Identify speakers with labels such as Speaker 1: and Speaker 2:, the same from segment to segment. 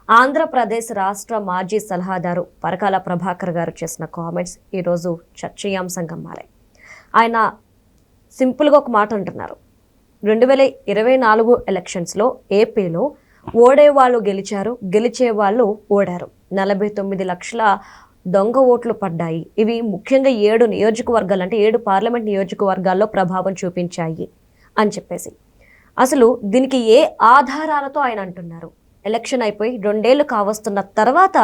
Speaker 1: ఆంధ్రప్రదేశ్ రాష్ట్ర మాజీ సలహాదారు పరకాల ప్రభాకర్ గారు చేసిన కామెంట్స్ ఈరోజు చర్చనీయాంశంగా మారాయి. ఆయన సింపుల్గా ఒక మాట అంటున్నారు. 2024 ఎలక్షన్స్లో ఏపీలో ఓడేవాళ్ళు గెలిచారు, గెలిచేవాళ్ళు ఓడారు. 49 లక్షల దొంగ ఓట్లు పడ్డాయి. ఇవి ముఖ్యంగా 7 నియోజకవర్గాలు అంటే 7 పార్లమెంట్ నియోజకవర్గాల్లో ప్రభావం చూపించాయి అని చెప్పేసి అసలు దీనికి ఏ ఆధారాలతో ఆయన అంటున్నారు? ఎలక్షన్ అయిపోయి 2 ఏళ్ళు కావస్తున్న తర్వాత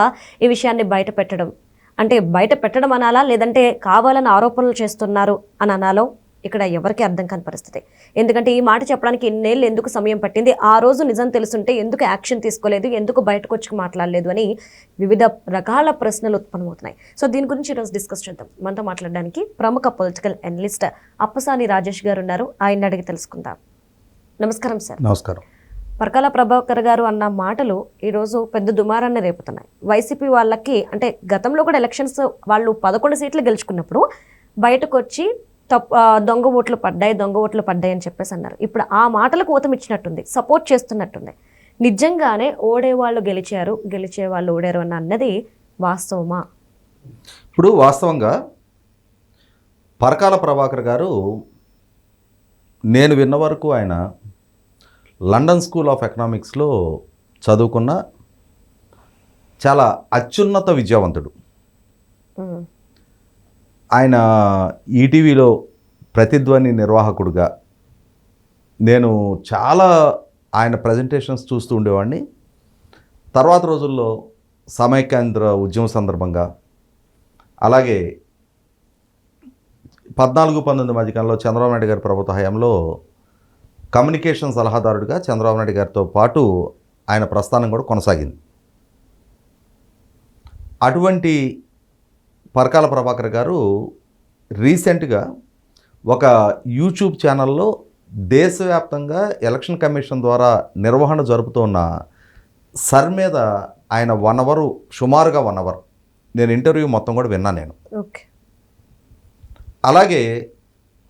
Speaker 1: ఈ విషయాన్ని బయట పెట్టడం అంటే బయట పెట్టడం అనాలా, లేదంటే కావాలని ఆరోపణలు చేస్తున్నారు అని అనాలో ఇక్కడ ఎవరికి అర్థం కాని పరిస్థితి. ఎందుకంటే ఈ మాట చెప్పడానికి ఇన్నేళ్ళు ఎందుకు సమయం పట్టింది, ఆ రోజు నిజం తెలుసుంటే ఎందుకు యాక్షన్ తీసుకోలేదు, ఎందుకు బయటకు వచ్చి మాట్లాడలేదు అని వివిధ రకాల ప్రశ్నలు ఉత్పన్నమవుతున్నాయి. సో దీని గురించి ఈరోజు డిస్కస్ చేద్దాం. మనతో మాట్లాడడానికి ప్రముఖ పొలిటికల్ అనలిస్ట్ అప్పసాని రాజేష్ గారు ఉన్నారు. ఆయన అడిగి తెలుసుకుందాం. నమస్కారం సార్.
Speaker 2: నమస్కారం.
Speaker 1: పరకాల ప్రభాకర్ గారు అన్న మాటలు ఈరోజు పెద్ద దుమారాన్ని రేపుతున్నాయి. వైసీపీ వాళ్ళకి అంటే గతంలో కూడా ఎలక్షన్స్ వాళ్ళు 11 సీట్లు గెలుచుకున్నప్పుడు బయటకు వచ్చి దొంగ ఓట్లు పడ్డాయి అని చెప్పేసి అన్నారు. ఇప్పుడు ఆ మాటలకు ఊతం ఇచ్చినట్టుంది, సపోర్ట్ చేస్తున్నట్టుంది. నిజంగానే ఓడేవాళ్ళు గెలిచారు, గెలిచే వాళ్ళు ఓడారు అన్నది వాస్తవమా?
Speaker 2: ఇప్పుడు వాస్తవంగా పరకాల ప్రభాకర్ గారు నేను విన్న వరకు ఆయన లండన్ స్కూల్ ఆఫ్ ఎకనామిక్స్లో చదువుకున్న చాలా అత్యున్నత విద్యావంతుడు. ఆయన ఈటీవీలో ప్రతిధ్వని నిర్వాహకుడుగా నేను చాలా ఆయన ప్రజెంటేషన్స్ చూస్తూ ఉండేవాడిని. తర్వాత రోజుల్లో సమైక్యాంధ్ర ఉద్యమం సందర్భంగా, అలాగే 14-19 మధ్యకాలంలో చంద్రబాబు నాయుడు గారి ప్రభుత్వ హయాంలో కమ్యూనికేషన్ సలహాదారుడిగా చంద్రబాబు నాయుడు గారితో పాటు ఆయన ప్రస్థానం కూడా కొనసాగింది. అటువంటి పరకాల ప్రభాకర్ గారు రీసెంట్గా ఒక యూట్యూబ్ ఛానల్లో దేశవ్యాప్తంగా ఎలక్షన్ కమిషన్ ద్వారా నిర్వహణ జరుపుతున్న సర్ మీద ఆయన 1 అవర్, సుమారుగా 1 అవర్ నేను ఇంటర్వ్యూ మొత్తం కూడా విన్నా నేను. అలాగే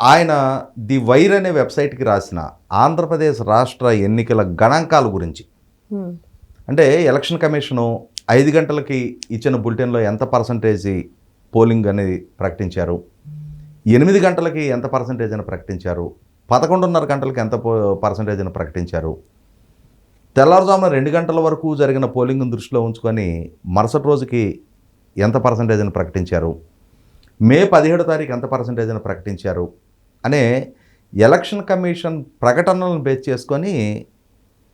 Speaker 2: ఆయన ది వైర్ అనే వెబ్సైట్కి రాసిన ఆంధ్రప్రదేశ్ రాష్ట్ర ఎన్నికల గణాంకాల గురించి, అంటే ఎలక్షన్ కమిషను 5 గంటలకి ఇచ్చిన బులెటిన్లో ఎంత పర్సంటేజీ పోలింగ్ అనేది ప్రకటించారు, 8 గంటలకి ఎంత పర్సంటేజ్ అని ప్రకటించారు, 11:30 గంటలకి ఎంత పర్సంటేజ్ అని ప్రకటించారు, తెల్లవారుజామున 2 గంటల వరకు జరిగిన పోలింగ్ను దృష్టిలో ఉంచుకొని మరుసటి రోజుకి ఎంత పర్సంటేజ్ అని ప్రకటించారు, మే 17వ తారీఖు ఎంత పర్సంటేజ్ అని ప్రకటించారు అనే ఎలక్షన్ కమిషన్ ప్రకటనలను బేస్ చేసుకొని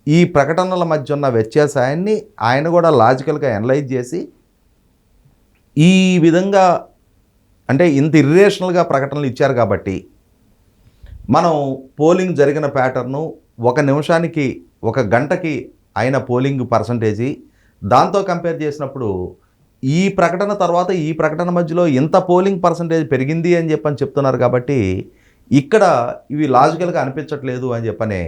Speaker 2: ఈ ప్రకటనల మధ్య ఉన్న వ్యత్యాసాన్ని ఆయన కూడా లాజికల్గా అనలైజ్ చేసి ఈ విధంగా అంటే ఇంత ఇర్రేషనల్గా ప్రకటనలు ఇచ్చారు కాబట్టి మనం పోలింగ్ జరిగిన ప్యాటర్ను 1 నిమిషానికి 1 గంటకి అయిన పోలింగ్ పర్సంటేజీ దాంతో కంపేర్ చేసినప్పుడు ఈ ప్రకటన తర్వాత ఈ ప్రకటన మధ్యలో ఇంత పోలింగ్ పర్సంటేజ్ పెరిగింది అని చెప్తున్నారు. కాబట్టి ఇక్కడ ఇవి లాజికల్గా అనిపించట్లేదు అని చెప్పనే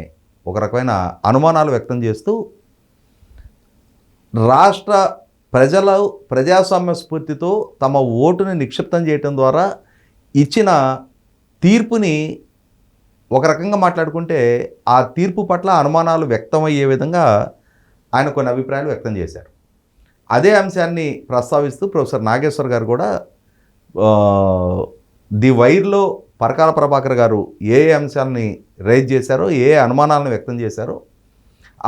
Speaker 2: ఒక రకమైన అనుమానాలు వ్యక్తం చేస్తూ రాష్ట్ర ప్రజల ప్రజాస్వామ్య స్ఫూర్తితో తమ ఓటుని నిక్షిప్తం చేయటం ద్వారా ఇచ్చిన తీర్పుని ఒక రకంగా మాట్లాడుకుంటే ఆ తీర్పు పట్ల అనుమానాలు వ్యక్తమయ్యే విధంగా ఆయన కొన్ని అభిప్రాయాలు వ్యక్తం చేశారు. అదే అంశాన్ని ప్రస్తావిస్తూ ప్రొఫెసర్ నాగేశ్వర్ గారు కూడా ది వైర్లో పరకాల ప్రభాకర్ గారు ఏ అంశాలని రైజ్ చేశారో, ఏ అనుమానాలను వ్యక్తం చేశారో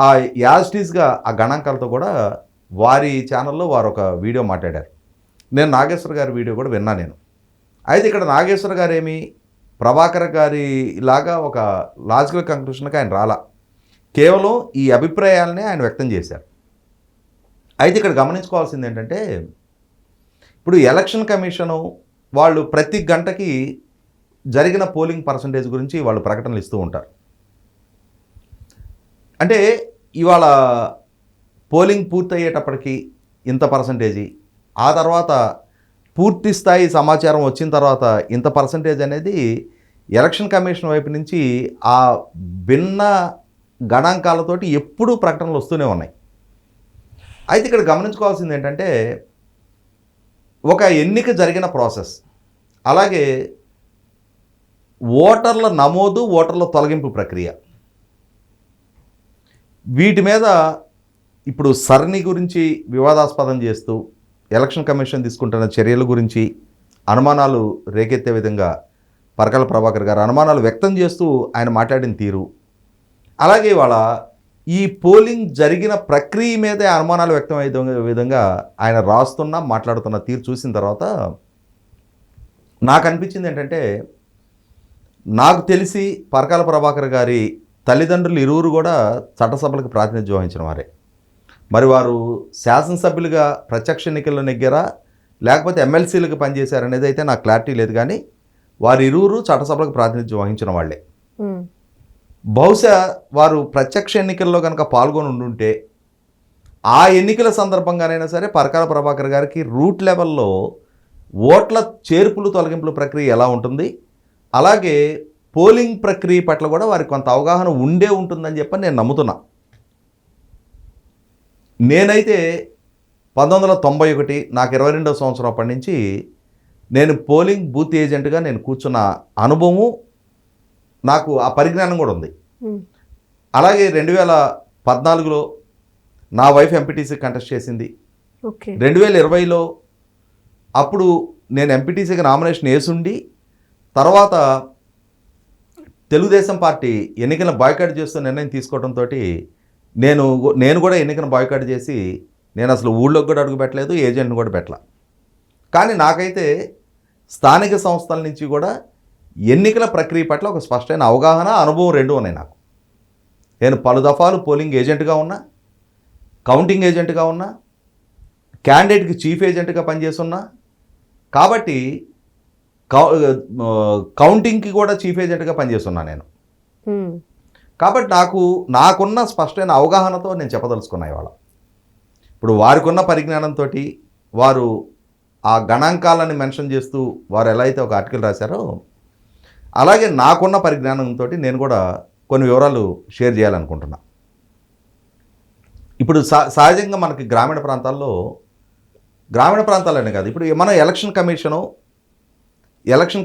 Speaker 2: ఆ యాజిటీస్గా ఆ గణాంకాలతో కూడా వారి ఛానల్లో వారు ఒక వీడియో మాట్లాడారు. నేను నాగేశ్వర్ గారి వీడియో కూడా విన్నా నేను. అయితే ఇక్కడ నాగేశ్వర్ గారు ఏమి ప్రభాకర్ గారి లాగా ఒక లాజికల్ కంక్లూషన్కి ఆయన రాలా, కేవలం ఈ అభిప్రాయాలనే ఆయన వ్యక్తం చేశారు. అయితే ఇక్కడ గమనించుకోవాల్సింది ఏంటంటే, ఇప్పుడు ఎలక్షన్ కమిషను వాళ్ళు ప్రతి గంటకి జరిగిన పోలింగ్ పర్సంటేజ్ గురించి వాళ్ళు ప్రకటనలు ఇస్తూ ఉంటారు. అంటే ఇవాళ పోలింగ్ పూర్తయ్యేటప్పటికి ఇంత పర్సంటేజీ, ఆ తర్వాత పూర్తి స్థాయి సమాచారం వచ్చిన తర్వాత ఇంత పర్సంటేజ్ అనేది ఎలక్షన్ కమిషన్ వైపు నుంచి ఆ భిన్న గణాంకాలతోటి ఎప్పుడూ ప్రకటనలు వస్తూనే ఉన్నాయి. అయితే ఇక్కడ గమనించుకోవాల్సింది ఏంటంటే, ఒక ఎన్నిక జరిగిన ప్రాసెస్, అలాగే ఓటర్ల నమోదు, ఓటర్ల తొలగింపు ప్రక్రియ, వీటి మీద ఇప్పుడు సరణి గురించి వివాదాస్పదం చేస్తూ ఎలక్షన్ కమిషన్ తీసుకుంటున్న చర్యల గురించి అనుమానాలు రేకెత్తే విధంగా పరకాల ప్రభాకర్ గారు అనుమానాలు వ్యక్తం చేస్తూ ఆయన మాట్లాడిన తీరు, అలాగే ఇవాళ ఈ పోలింగ్ జరిగిన ప్రక్రియ మీదే అనుమానాలు వ్యక్తమయ్యే విధంగా ఆయన రాస్తున్న మాట్లాడుతున్న తీరు చూసిన తర్వాత నాకు అనిపించింది ఏంటంటే, నాకు తెలిసి పరకాల ప్రభాకర్ గారి తల్లిదండ్రులు ఇరువురు కూడా చట్టసభలకు ప్రాతినిధ్యం వహించిన వారే. మరి వారు శాసనసభ్యులుగా ప్రత్యక్ష ఎన్నికల్లో నెగ్గారా లేకపోతే ఎమ్మెల్సీలకు పనిచేశారనేది అయితే నాకు క్లారిటీ లేదు, కానీ వారు ఇరువురు చట్టసభలకు ప్రాతినిధ్యం వహించిన వాళ్ళే. బహుశా వారు ప్రత్యక్ష ఎన్నికల్లో కనుక పాల్గొని ఉండుంటే ఆ ఎన్నికల సందర్భంగానైనా సరే పరకాల ప్రభాకర్ గారికి రూట్ లెవెల్లో ఓట్ల చేర్పులు తొలగింపుల ప్రక్రియ ఎలా ఉంటుంది, అలాగే పోలింగ్ ప్రక్రియ పట్ల కూడా వారికి కొంత అవగాహన ఉండే ఉంటుందని చెప్పి నేను నమ్ముతున్నా. నేనైతే 1991 నాకు 22వ సంవత్సరం అప్పటి నుంచి నేను పోలింగ్ బూత్ ఏజెంట్గా నేను కూర్చున్న అనుభవం, నాకు ఆ పరిజ్ఞానం కూడా ఉంది. అలాగే 2014లో నా వైఫ్ ఎంపీటీసీ కంటెస్ట్ చేసింది. 2020లో అప్పుడు నేను ఎంపీటీసీకి నామినేషన్ వేసుండి తర్వాత తెలుగుదేశం పార్టీ ఎన్నికలను బాయ్కాట్ చేస్తూ నిర్ణయం తీసుకోవడంతో నేను కూడా ఎన్నికను బాయ్కాట్ చేసి నేను అసలు ఊళ్ళోకి కూడా అడుగు పెట్టలేదు, ఏజెంట్ని కూడా పెట్టలా. కానీ నాకైతే స్థానిక సంస్థల నుంచి కూడా ఎన్నికల ప్రక్రియ పట్ల ఒక స్పష్టమైన అవగాహన, అనుభవం రెండూ ఉన్నాయి నాకు. నేను పలు దఫాలు పోలింగ్ ఏజెంట్గా ఉన్నా, కౌంటింగ్ ఏజెంట్గా ఉన్నా, క్యాండిడేట్కి చీఫ్ ఏజెంట్గా పనిచేస్తున్నా, కాబట్టి కౌంటింగ్కి కూడా చీఫ్ ఏజెంట్గా పనిచేస్తున్నా నేను. కాబట్టి నాకున్న స్పష్టమైన అవగాహనతో నేను చెప్పదలుచుకున్నా ఇవాళ. ఇప్పుడు వారికి ఉన్న పరిజ్ఞానంతో వారు ఆ గణాంకాలను మెన్షన్ చేస్తూ వారు ఎలా అయితే ఒక ఆర్టికల్ రాశారో, అలాగే నాకున్న పరిజ్ఞానంతో నేను కూడా కొన్ని వివరాలు షేర్ చేయాలనుకుంటున్నా. ఇప్పుడు సహజంగా మనకి గ్రామీణ ప్రాంతాలనే కాదు, ఇప్పుడు మన ఎలక్షన్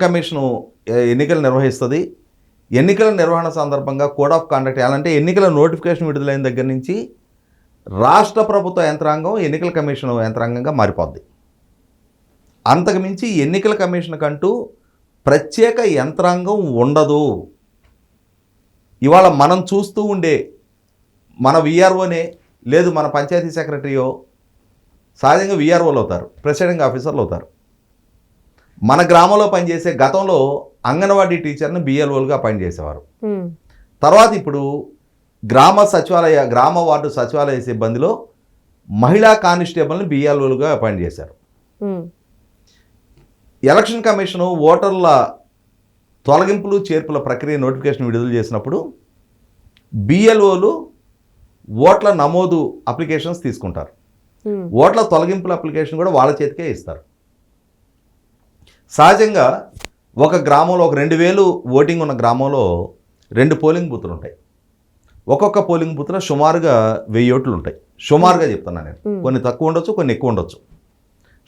Speaker 2: కమిషను ఎన్నికలు నిర్వహిస్తుంది. ఎన్నికల నిర్వహణ సందర్భంగా కోడ్ ఆఫ్ కాండక్ట్ అంటే ఎన్నికల నోటిఫికేషన్ విడుదలైన దగ్గర నుంచి రాష్ట్ర ప్రభుత్వ యంత్రాంగం ఎన్నికల కమిషన్ యంత్రాంగంగా మారిపోద్ది. అంతకుమించి ఎన్నికల కమిషన్ కంటూ ప్రత్యేక యంత్రాంగం ఉండదు. ఇవాళ మనం చూస్తూ ఉండే మన విఆర్ఓనే, లేదు మన పంచాయతీ సెక్రటరీయో, సహజంగా విఆర్ఓలు అవుతారు, ప్రెసిడెంట్ ఆఫీసర్లు అవుతారు. మన గ్రామంలో పనిచేసే గతంలో అంగన్వాడీ టీచర్ని బిఎల్ఓలుగా అపాయింట్ చేసేవారు. తర్వాత ఇప్పుడు గ్రామ వార్డు సచివాలయ సిబ్బందిలో మహిళా కానిస్టేబుల్ని బిఎల్ఓలుగా అపాయింట్ చేశారు. ఎలక్షన్ కమిషను ఓటర్ల తొలగింపులు చేర్పుల ప్రక్రియ నోటిఫికేషన్ విడుదల చేసినప్పుడు బిఎల్ఓలు ఓట్ల నమోదు అప్లికేషన్స్ తీసుకుంటారు. ఓట్ల తొలగింపుల అప్లికేషన్ కూడా వాళ్ళ చేతికే ఇస్తారు. సహజంగా ఒక గ్రామంలో ఒక 2000 ఓటింగ్ ఉన్న గ్రామంలో 2 పోలింగ్ బూతులు ఉంటాయి. ఒక్కొక్క పోలింగ్ బూత్లో సుమారుగా 1000 ఓట్లు ఉంటాయి. సుమారుగా చెప్తున్నాను నేను, కొన్ని తక్కువ ఉండొచ్చు, కొన్ని ఎక్కువ ఉండొచ్చు.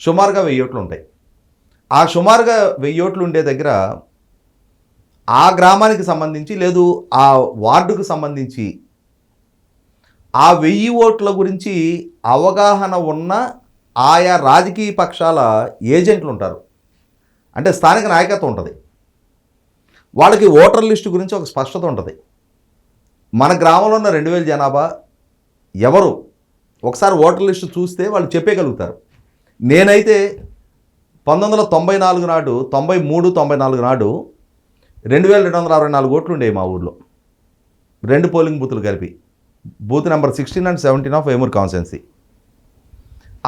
Speaker 2: సుమారుగా 1000 ఓట్లు ఉంటాయి. ఆ సుమారుగా 1000 ఓట్లు ఉండే దగ్గర ఆ గ్రామానికి సంబంధించి, లేదు ఆ వార్డుకు సంబంధించి ఆ 1000 ఓట్ల గురించి అవగాహన ఉన్న ఆయా రాజకీయ పక్షాల ఏజెంట్లు ఉంటారు. అంటే స్థానిక నాయకత్వం ఉంటుంది. వాళ్ళకి ఓటర్ లిస్టు గురించి ఒక స్పష్టత ఉంటుంది. మన గ్రామంలో ఉన్న 2000 జనాభా ఎవరు ఒకసారి ఓటర్ లిస్టు చూస్తే వాళ్ళు చెప్పేయగలుగుతారు. నేనైతే 1994 నాడు 93-94 నాడు 2264 ఓట్లు ఉండేవి మా ఊర్లో, 2 పోలింగ్ బూతులు కలిపి. Booth number 16 and 17 of Vemur constituency.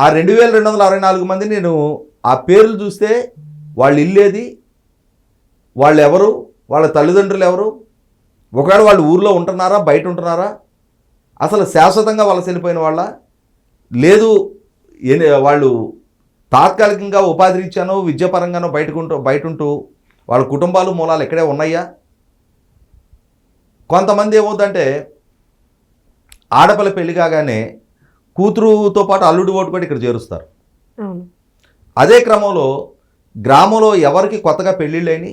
Speaker 2: ఆ 2264 మంది నేను ఆ పేర్లు చూస్తే వాళ్ళు ఇల్లేది, వాళ్ళు ఎవరు, వాళ్ళ తల్లిదండ్రులు ఎవరు, ఒకవేళ వాళ్ళు ఊర్లో ఉంటున్నారా, బయట ఉంటున్నారా, అసలు శాశ్వతంగా వలస వెళ్ళిపోయిన వాళ్ళ, లేదు వాళ్ళు తాత్కాలికంగా ఉపాధి రీత్యానో విద్యాపరంగానో బయట ఉంటూ వాళ్ళ కుటుంబాలు మూలాలు ఎక్కడే ఉన్నాయా. కొంతమంది ఏమవుతుందంటే ఆడపిల్ల పెళ్లి కాగానే కూతురుతో పాటు అల్లుడి ఓటు కూడా ఇక్కడ చేరుస్తారు. అదే క్రమంలో గ్రామంలో ఎవరికి కొత్తగా పెళ్ళిళ్ళని,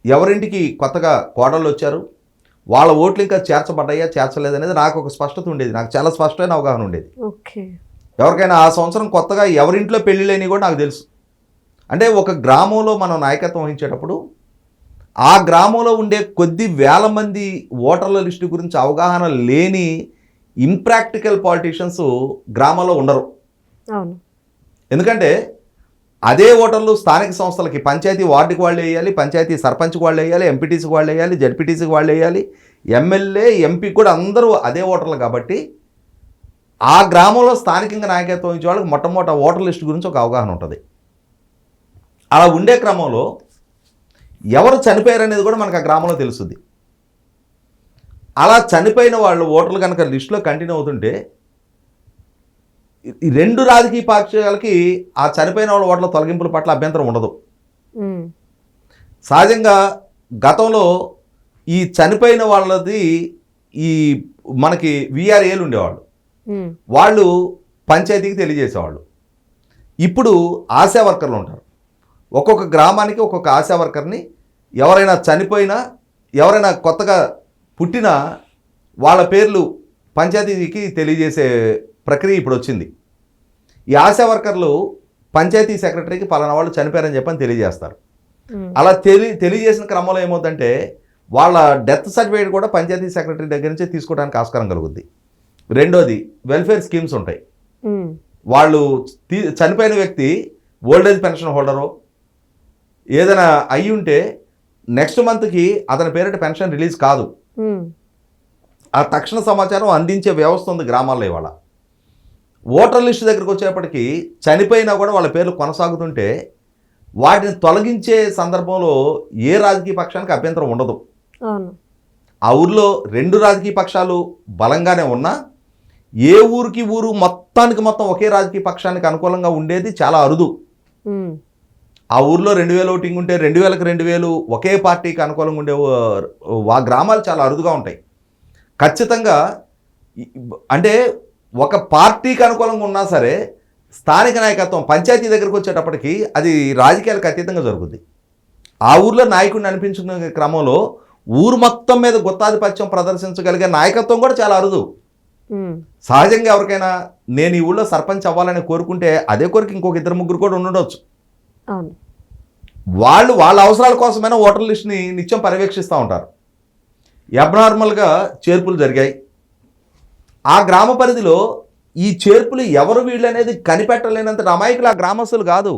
Speaker 2: ఎవరింటికి కొత్తగా కోడళ్ళు వచ్చారు, వాళ్ళ ఓట్లు ఇంకా చేర్చబడ్డాయా చేర్చలేదనేది నాకు ఒక స్పష్టత ఉండేది, నాకు చాలా స్పష్టమైన అవగాహన ఉండేది.
Speaker 1: ఓకే.
Speaker 2: ఎవరికైనా ఆ సంవత్సరం కొత్తగా ఎవరింట్లో పెళ్ళిళ్ళని కూడా నాకు తెలుసు. అంటే ఒక గ్రామంలో మనం నాయకత్వం వహించేటప్పుడు ఆ గ్రామంలో ఉండే కొద్ది వేల మంది ఓటర్ల లిస్టు గురించి అవగాహన లేని ఇంప్రాక్టికల్ పాలిటీషియన్స్ గ్రామంలో ఉండరు.
Speaker 1: అవును.
Speaker 2: ఎందుకంటే అదే ఓటర్లు స్థానిక సంస్థలకి పంచాయతీ వార్డుకి వాళ్ళు వేయాలి, పంచాయతీ సర్పంచ్కి వాళ్ళు వేయాలి, ఎంపీటీసీకి వాళ్ళు వేయాలి, జడ్పీటీసీకి వాళ్ళు వేయాలి, ఎమ్మెల్యే ఎంపీ కూడా అందరూ అదే ఓటర్లు. కాబట్టి ఆ గ్రామంలో స్థానికంగా నాయకత్వం ఇచ్చే వాళ్ళకి మొట్టమొదటి ఓటర్ లిస్టు గురించి ఒక అవగాహన ఉంటుంది. అలా ఉండే క్రమంలో ఎవరు చనిపోయారు అనేది కూడా మనకు ఆ గ్రామంలో తెలుస్తుంది. అలా చనిపోయిన వాళ్ళు ఓటర్లు కనుక లిస్టులో కంటిన్యూ అవుతుంటే ఈ రెండు రాజకీయ పక్షాలకి ఆ చనిపోయిన వాళ్ళ ఓట్ల తొలగింపుల పట్ల అభ్యంతరం ఉండదు. సహజంగా గతంలో ఈ చనిపోయిన వాళ్ళది ఈ మనకి విఆర్ఏలు ఉండేవాళ్ళు, వాళ్ళు పంచాయతీకి తెలియజేసేవాళ్ళు. ఇప్పుడు ఆశా వర్కర్లు ఉంటారు. ఒక్కొక్క గ్రామానికి ఒక్కొక్క ఆశా వర్కర్ని, ఎవరైనా చనిపోయినా ఎవరైనా కొత్తగా పుట్టినా వాళ్ళ పేర్లు పంచాయతీకి తెలియజేసే ప్రక్రియ ఇప్పుడు వచ్చింది. ఈ ఆశా వర్కర్లు పంచాయతీ సెక్రటరీకి పలానా వాళ్ళు చనిపోయారని చెప్పని తెలియజేస్తారు. అలా తెలియజేసిన క్రమంలో ఏమవుతుందంటే వాళ్ళ డెత్ సర్టిఫికేట్ కూడా పంచాయతీ సెక్రటరీ దగ్గర నుంచే తీసుకోవడానికి ఆస్కారం కలుగుద్ది. రెండోది వెల్ఫేర్ స్కీమ్స్ ఉంటాయి. వాళ్ళు చనిపోయిన వ్యక్తి ఓల్డేజ్ పెన్షన్ హోల్డరు ఏదైనా అయి ఉంటే నెక్స్ట్ మంత్కి అతని పేరిట పెన్షన్ రిలీజ్ కాదు. ఆ తక్షణ సమాచారం అందించే వ్యవస్థ ఉంది గ్రామాల్లో. ఇవాళ ఓటర్ లిస్టు దగ్గరికి వచ్చేప్పటికీ చనిపోయినా కూడా వాళ్ళ పేర్లు కొనసాగుతుంటే వాటిని తొలగించే సందర్భంలో ఏ రాజకీయ పక్షానికి అభ్యంతరం ఉండదు. ఆ ఊర్లో రెండు రాజకీయ పక్షాలు బలంగానే ఉన్నా ఏ ఊరికి ఊరు మొత్తానికి మొత్తం ఒకే రాజకీయ పక్షానికి అనుకూలంగా ఉండేది చాలా అరుదు. ఆ ఊర్లో 2000 ఓటింగ్ ఉంటే 2000కి 2000 ఒకే పార్టీకి అనుకూలంగా ఉండే ఆ గ్రామాలు చాలా అరుదుగా ఉంటాయి. ఖచ్చితంగా అంటే ఒక పార్టీకి అనుకూలంగా ఉన్నా సరే స్థానిక నాయకత్వం పంచాయతీ దగ్గరకు వచ్చేటప్పటికి అది రాజకీయాలకు అతీతంగా జరుగుద్ది. ఆ ఊర్లో నాయకుడిని అనిపించుకునే క్రమంలో ఊరు మొత్తం మీద గుత్తాధిపత్యం ప్రదర్శించగలిగే నాయకత్వం కూడా చాలా అరుదు. సహజంగా ఎవరికైనా నేను ఈ ఊళ్ళో సర్పంచ్ అవ్వాలని కోరుకుంటే అదే కోరిక ఇంకొక 2-3 కూడా ఉండొచ్చు. వాళ్ళు వాళ్ళ అవసరాల కోసమైనా ఓటర్ లిస్ట్ని నిత్యం పర్యవేక్షిస్తూ ఉంటారు. అబ్నార్మల్గా చేర్పులు జరిగాయి. ఆ గ్రామ పరిధిలో ఈ చేర్పులు ఎవరు వీళ్ళు అనేది కనిపెట్టలేనంత అమాయకులు ఆ గ్రామస్తులు కాదు.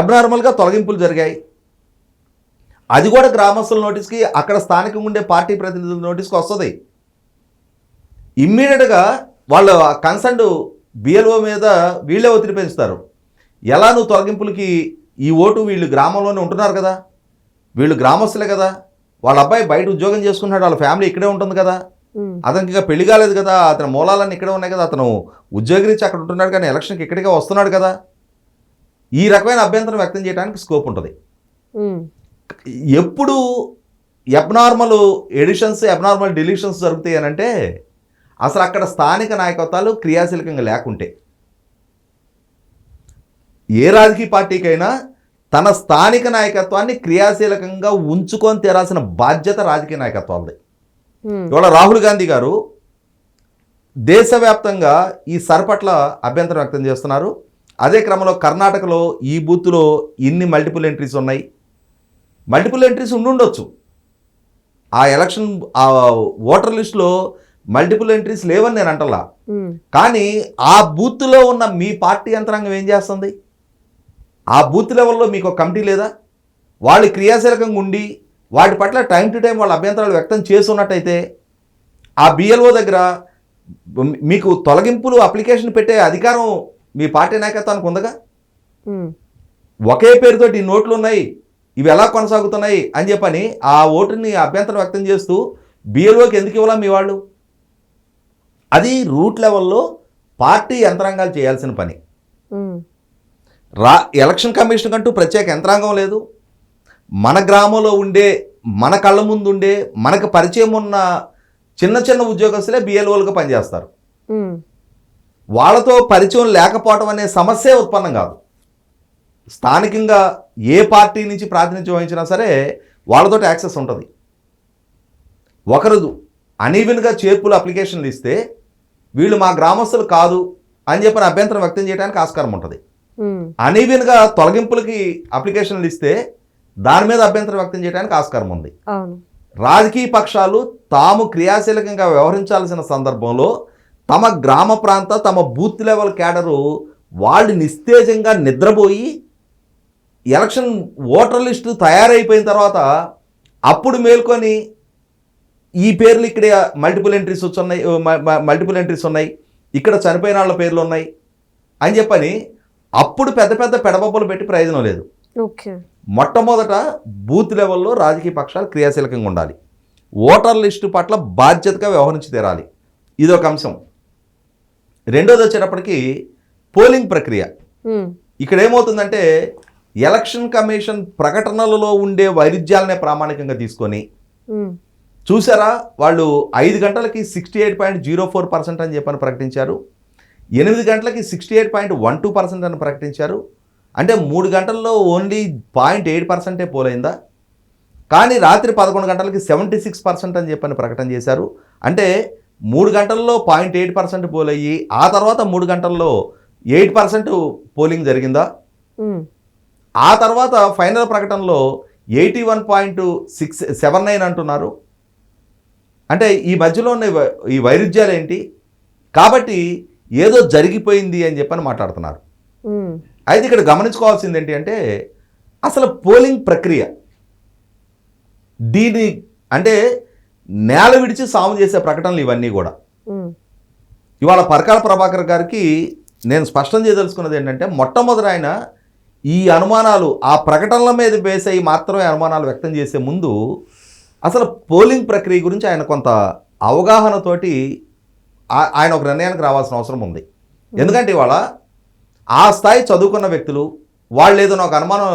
Speaker 2: అబ్నార్మల్గా తొలగింపులు జరిగాయి. అది కూడా గ్రామస్తుల నోటీస్కి, అక్కడ స్థానికంగా ఉండే పార్టీ ప్రతినిధుల నోటీస్కి వస్తుంది. ఇమ్మీడియట్గా వాళ్ళు కన్సర్న్డ్ బిఎల్ఓ మీద వీళ్ళే ఒత్తిడి పెంచుతారు. ఎలా నువ్వు తొలగింపులకి ఈ ఓటు వీళ్ళు గ్రామంలోనే ఉంటున్నారు కదా, వీళ్ళు గ్రామస్తులే కదా, వాళ్ళ అబ్బాయి బయట ఉద్యోగం చేసుకున్నాడు, వాళ్ళ ఫ్యామిలీ ఇక్కడే ఉంటుంది కదా, అతనికి ఇక పెళ్లి కాలేదు కదా, అతని మూలాలన్నీ ఇక్కడే ఉన్నాయి కదా, అతను ఉద్యోగరీత్యా అక్కడ ఉంటున్నాడు కానీ ఎలక్షన్కి ఇక్కడికే వస్తున్నాడు కదా, ఈ రకమైన అభ్యంతరం వ్యక్తం చేయడానికి స్కోప్ ఉంటుంది. ఎప్పుడు అబ్నార్మల్ ఎడిషన్స్ అబ్నార్మల్ డిలీషన్స్ జరుగుతాయి అని అంటే అసలు అక్కడ స్థానిక నాయకత్వాలు క్రియాశీలకంగా లేకుంటే. ఏ రాజకీయ పార్టీకైనా తన స్థానిక నాయకత్వాన్ని క్రియాశీలకంగా ఉంచుకొని తీరాల్సిన బాధ్యత రాజకీయ నాయకత్వాలది. ఇవాళ రాహుల్ గాంధీ గారు దేశవ్యాప్తంగా ఈ సర్పట్ల అభ్యంతరం వ్యక్తం చేస్తున్నారు. అదే క్రమంలో కర్ణాటకలో ఈ బూత్లో ఇన్ని మల్టిపుల్ ఎంట్రీస్ ఉన్నాయి. మల్టిపుల్ ఎంట్రీస్ ఉండుండొచ్చు. ఆ ఎలక్షన్ ఆ ఓటర్ లిస్టులో మల్టిపుల్ ఎంట్రీస్ లేవని నేను అంటలా. కానీ ఆ బూత్లో ఉన్న మీ పార్టీ యంత్రాంగం ఏం చేస్తుంది? ఆ బూత్ లెవెల్లో మీకు ఒక కమిటీ లేదా? వాళ్ళు క్రియాశీలకంగా ఉండి వాటి పట్ల టైం టు టైం వాళ్ళ అభ్యంతరాలు వ్యక్తం చేస్తున్నట్టయితే ఆ బిఎల్ఓ దగ్గర మీకు తొలగింపులు అప్లికేషన్ పెట్టే అధికారం మీ పార్టీ నాయకత్వానికి ఉందగా. ఒకే పేరుతోటి ఈ నోట్లు ఉన్నాయి, ఇవి ఎలా కొనసాగుతున్నాయి అని చెప్పని ఆ ఓటుని అభ్యంతరం వ్యక్తం చేస్తూ బిఎల్ఓకి ఎందుకు ఇవ్వాలా మీ వాళ్ళు? అది రూట్ లెవెల్లో పార్టీ యంత్రాంగాలు చేయాల్సిన పని. ఎలక్షన్ కమిషన్ కంటూ ప్రత్యేక యంత్రాంగం లేదు. మన గ్రామంలో ఉండే, మన కళ్ళ ముందు ఉండే, మనకు పరిచయం ఉన్న చిన్న చిన్న ఉద్యోగస్తులే బిఎల్ఓలుగా పనిచేస్తారు. వాళ్ళతో పరిచయం లేకపోవడం అనే సమస్యే ఉత్పన్నం కాదు. స్థానికంగా ఏ పార్టీ నుంచి ప్రాతినిధ్యం వహించినా సరే వాళ్ళతోటి యాక్సెస్ ఉంటుంది. ఒకరు అనీవెన్గా చేర్పులు అప్లికేషన్లు ఇస్తే వీళ్ళు మా గ్రామస్తులు కాదు అని చెప్పని అభ్యంతరం వ్యక్తం చేయడానికి ఆస్కారం ఉంటుంది. అనీవెన్గా తొలగింపులకి అప్లికేషన్లు ఇస్తే దాని మీద అభ్యంతరం వ్యక్తం చేయడానికి ఆస్కారం ఉంది. రాజకీయ పక్షాలు తాము క్రియాశీలకంగా వ్యవహరించాల్సిన సందర్భంలో తమ గ్రామ ప్రాంత తమ బూత్ లెవెల్ క్యాడరు వాళ్ళు నిస్తేజంగా నిద్రపోయి ఎలక్షన్ ఓటర్ లిస్టు తయారైపోయిన తర్వాత అప్పుడు మేల్కొని ఈ పేర్లు ఇక్కడ మల్టిపుల్ ఎంట్రీస్ ఉన్నాయి, ఇక్కడ చనిపోయిన వాళ్ళ పేర్లు ఉన్నాయి అని చెప్పని అప్పుడు పెద్ద పెద్ద పెడబొబ్బలు పెట్టి ప్రయోజనం లేదు. మొట్టమొదట బూత్ లెవెల్లో రాజకీయ పక్షాలు క్రియాశీలకంగా ఉండాలి, ఓటర్ లిస్టు పట్ల బాధ్యతగా వ్యవహరించి తీరాలి. ఇదొక అంశం. రెండోది వచ్చేటప్పటికి పోలింగ్ ప్రక్రియ. ఇక్కడ ఏమవుతుందంటే ఎలక్షన్ కమిషన్ ప్రకటనలలో ఉండే వైరుధ్యాలనే ప్రామాణికంగా తీసుకొని చూసారా, వాళ్ళు 5 గంటలకి 68.04% అని చెప్పని ప్రకటించారు, 8 గంటలకి 68.12% అని ప్రకటించారు. అంటే 3 గంటల్లో ఓన్లీ 0.8% పోలైందా? కానీ రాత్రి 11 గంటలకి 76% అని చెప్పని ప్రకటన చేశారు. అంటే 3 గంటల్లో 0.8% పోలయ్యి ఆ తర్వాత 3 గంటల్లో 8% పోలింగ్ జరిగిందా? ఆ తర్వాత ఫైనల్ ప్రకటనలో 81.79 అంటున్నారు. అంటే ఈ మధ్యలో ఉన్న ఈ వైరుధ్యాలు ఏంటి? కాబట్టి ఏదో జరిగిపోయింది అని చెప్పని మాట్లాడుతున్నారు. అయితే ఇక్కడ గమనించుకోవాల్సింది ఏంటి అంటే అసలు పోలింగ్ ప్రక్రియ దీని అంటే నేల విడిచి సాము చేసే ప్రకటనలు ఇవన్నీ కూడా. ఇవాళ పరకాల ప్రభాకర్ గారికి నేను స్పష్టం చేయదలుచుకున్నది ఏంటంటే మొట్టమొదటి ఆయన ఈ అనుమానాలు ఆ ప్రకటనల మీద బేస్ అయ్యి మాత్రమే అనుమానాలు వ్యక్తం చేసే ముందు అసలు పోలింగ్ ప్రక్రియ గురించి ఆయన కొంత అవగాహనతోటి ఆయన ఒక నిర్ణయానికి రావాల్సిన అవసరం ఉంది. ఎందుకంటే ఇవాళ ఆ స్థాయి చదువుకున్న వ్యక్తులు వాళ్ళు ఏదైనా ఒక అనుమానం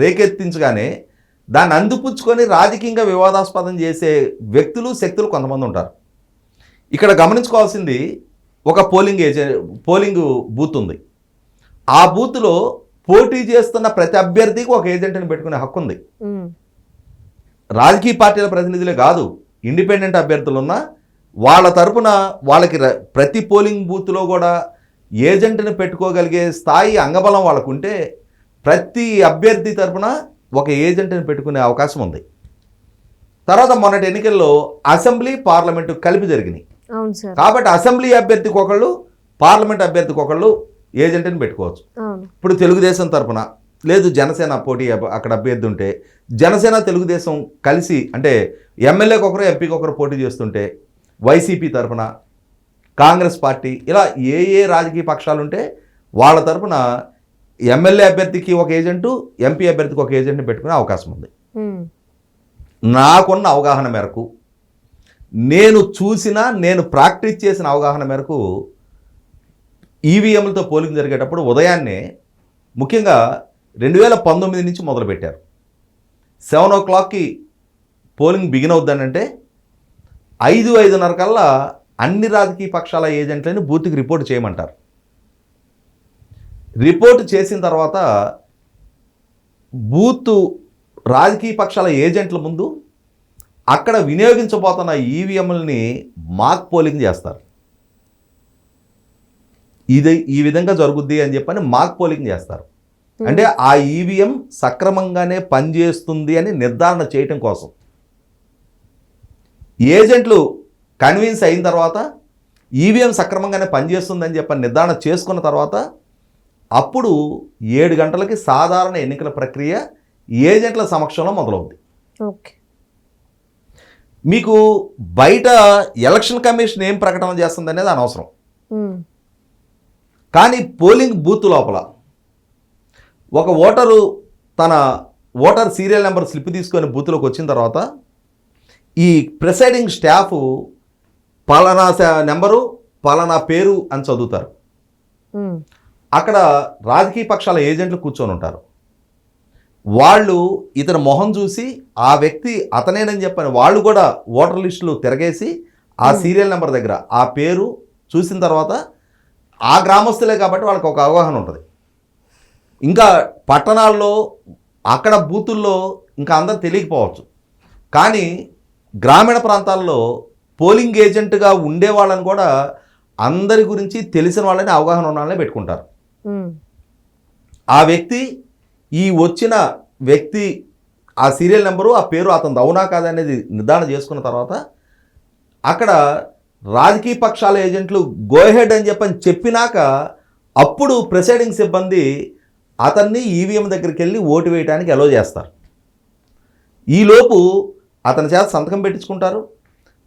Speaker 2: రేకెత్తించగానే దాన్ని అందిపుచ్చుకొని రాజకీయంగా వివాదాస్పదం చేసే వ్యక్తులు శక్తులు కొంతమంది ఉంటారు. ఇక్కడ గమనించుకోవాల్సింది ఒక పోలింగ్ బూత్ ఉంది. ఆ బూత్లో పోటీ చేస్తున్న ప్రతి అభ్యర్థికి ఒక ఏజెంట్ని పెట్టుకునే హక్కు ఉంది. రాజకీయ పార్టీల ప్రతినిధులే కాదు, ఇండిపెండెంట్ అభ్యర్థులు ఉన్న వాళ్ళ తరపున వాళ్ళకి ప్రతి పోలింగ్ బూత్లో కూడా ఏజెంట్ని పెట్టుకోగలిగే స్థాయి అంగబలం వాళ్ళకు ఉంటే ప్రతి అభ్యర్థి తరపున ఒక ఏజెంట్ని పెట్టుకునే అవకాశం ఉంది. తర్వాత మొన్నటి ఎన్నికల్లో అసెంబ్లీ పార్లమెంటు కలిపి జరిగినాయి. కాబట్టి అసెంబ్లీ అభ్యర్థికి ఒకళ్ళు, పార్లమెంట్ అభ్యర్థికి ఒకళ్ళు ఏజెంట్ని పెట్టుకోవచ్చు. ఇప్పుడు తెలుగుదేశం తరపున లేదు జనసేన పోటీ అక్కడ అభ్యర్థి ఉంటే జనసేన తెలుగుదేశం కలిసి అంటే ఎమ్మెల్యేకి ఒకరు ఎంపీకి ఒకరు పోటీ చేస్తుంటే వైసీపీ తరపున కాంగ్రెస్ పార్టీ ఇలా ఏ రాజకీయ పక్షాలు ఉంటే వాళ్ళ తరపున ఎమ్మెల్యే అభ్యర్థికి ఒక ఏజెంటు, ఎంపీ అభ్యర్థికి ఒక ఏజెంట్ని పెట్టుకునే అవకాశం ఉంది. నాకున్న అవగాహన మేరకు, నేను ప్రాక్టీస్ చేసిన అవగాహన మేరకు ఈవీఎంలతో పోలింగ్ జరిగేటప్పుడు ఉదయాన్నే ముఖ్యంగా 2019 నుంచి మొదలుపెట్టారు. 7 o'clockకి పోలింగ్ బిగిన్ అవుద్దానంటే 5:30 కల్లా అన్ని రాజకీయ పక్షాల ఏజెంట్లని బూత్కి రిపోర్ట్ చేయమంటారు. రిపోర్ట్ చేసిన తర్వాత బూత్ రాజకీయ పక్షాల ఏజెంట్ల ముందు అక్కడ వినియోగించబోతున్న ఈవీఎంలని మాక్ పోలింగ్ చేస్తారు. ఈ విధంగా జరుగుద్ది అని చెప్పని మాక్ పోలింగ్ చేస్తారు. అంటే ఆ ఈవీఎం సక్రమంగానే పనిచేస్తుంది అని నిర్ధారణ చేయటం కోసం ఏజెంట్లు కన్విన్స్ అయిన తర్వాత ఈవీఎం సక్రమంగానే పనిచేస్తుందని చెప్పని నిర్ధారణ చేసుకున్న తర్వాత అప్పుడు 7 గంటలకి సాధారణ ఎన్నికల ప్రక్రియ ఏజెంట్ల సమక్షంలో మొదలవుతుంది. మీకు బయట ఎలక్షన్ కమిషన్ ఏం ప్రకటన చేస్తుంది అనేది అనవసరం. కానీ పోలింగ్ బూత్ లోపల ఒక ఓటరు తన ఓటర్ సీరియల్ నెంబర్ స్లిప్ తీసుకొని బూత్లోకి వచ్చిన తర్వాత ఈ ప్రిసైడింగ్ స్టాఫ్ పలానా నెంబరు పలానా పేరు అని చదువుతారు. అక్కడ రాజకీయ పక్షాల ఏజెంట్లు కూర్చొని ఉంటారు. వాళ్ళు ఇతని మొహం చూసి ఆ వ్యక్తి అతనేనని చెప్పని వాళ్ళు కూడా ఓటర్ లిస్టులు తిరగేసి ఆ సీరియల్ నెంబర్ దగ్గర ఆ పేరు చూసిన తర్వాత ఆ గ్రామస్తులే కాబట్టి వాళ్ళకి ఒక అవగాహన ఉంటుంది. ఇంకా పట్టణాల్లో అక్కడ బూతుల్లో ఇంకా అందరు తెలియకపోవచ్చు. కానీ గ్రామీణ ప్రాంతాల్లో పోలింగ్ ఏజెంట్గా ఉండే వాళ్ళని కూడా అందరి గురించి తెలిసిన వాళ్ళని అవగాహన ఉన్న వాళ్ళని పెట్టుకుంటారు. ఆ వ్యక్తి ఈ వచ్చిన వ్యక్తి ఆ సీరియల్ నెంబరు ఆ పేరు అతను అవునా కాదనేది నిర్ధారణ చేసుకున్న తర్వాత అక్కడ రాజకీయ పక్షాల ఏజెంట్లు గోహెడ్ అని చెప్పినాక అప్పుడు ప్రిసైడింగ్ సిబ్బంది అతన్ని ఈవీఎం దగ్గరికి వెళ్ళి ఓటు వేయడానికి అలో చేస్తారు. ఈలోపు అతని చేత సంతకం పెట్టించుకుంటారు,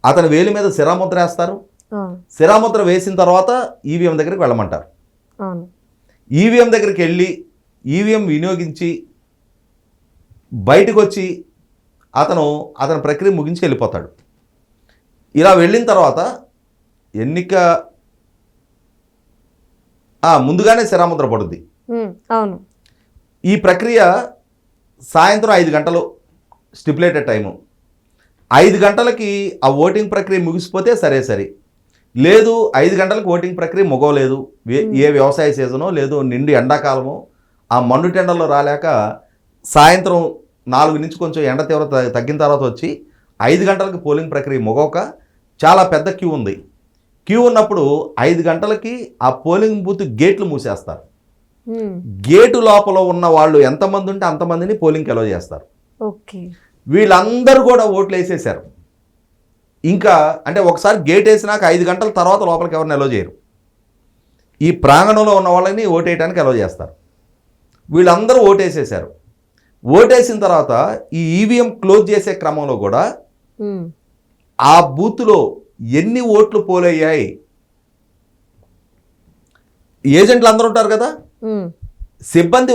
Speaker 2: అతని వేలి మీద శిరాముద్ర వేస్తారు. శిరాముద్ర వేసిన తర్వాత ఈవీఎం దగ్గరికి వెళ్ళమంటారు. ఈవీఎం దగ్గరికి వెళ్ళి ఈవీఎం వినియోగించి బయటకు వచ్చి అతని ప్రక్రియ ముగించి వెళ్ళిపోతాడు. ఇలా వెళ్ళిన తర్వాత ఎన్నిక ముందుగానే శిరాముద్ర పడుద్ది.
Speaker 1: అవును.
Speaker 2: ఈ ప్రక్రియ సాయంత్రం 5 గంటలు స్టిపులేటెడ్ టైము. 5 గంటలకి ఆ ఓటింగ్ ప్రక్రియ ముగిసిపోతే సరే, లేదు 5 గంటలకు ఓటింగ్ ప్రక్రియ ముగవలేదు, ఏ వ్యవసాయ సీజనో లేదు నిండి ఎండాకాలమో ఆ మండు టెండర్లో రాలేక సాయంత్రం 4 నుంచి కొంచెం ఎండ తీవ్రత తగ్గిన తర్వాత వచ్చి 5 గంటలకు పోలింగ్ ప్రక్రియ ముగవక చాలా పెద్ద క్యూ ఉంది. క్యూ ఉన్నప్పుడు 5 గంటలకి ఆ పోలింగ్ బూత్ గేట్లు మూసేస్తారు. గేటు లోపల ఉన్న వాళ్ళు ఎంతమంది ఉంటే అంతమందిని పోలింగ్కి అలో చేస్తారు. వీళ్ళందరూ కూడా ఓట్లు వేసేసారు. ఇంకా అంటే ఒకసారి గేట్ వేసినాక 5 గంటల తర్వాత లోపలికి ఎవరిని అలో చేయరు. ఈ ప్రాంగణంలో ఉన్న వాళ్ళని ఓటేయడానికి అలో చేస్తారు. వీళ్ళందరూ ఓటేసేసారు. ఓటేసిన తర్వాత ఈ ఈవీఎం క్లోజ్ చేసే క్రమంలో కూడా ఆ బూత్లో ఎన్ని ఓట్లు పోలయ్యాయి, ఏజెంట్లు అందరూ ఉంటారు కదా, సిబ్బంది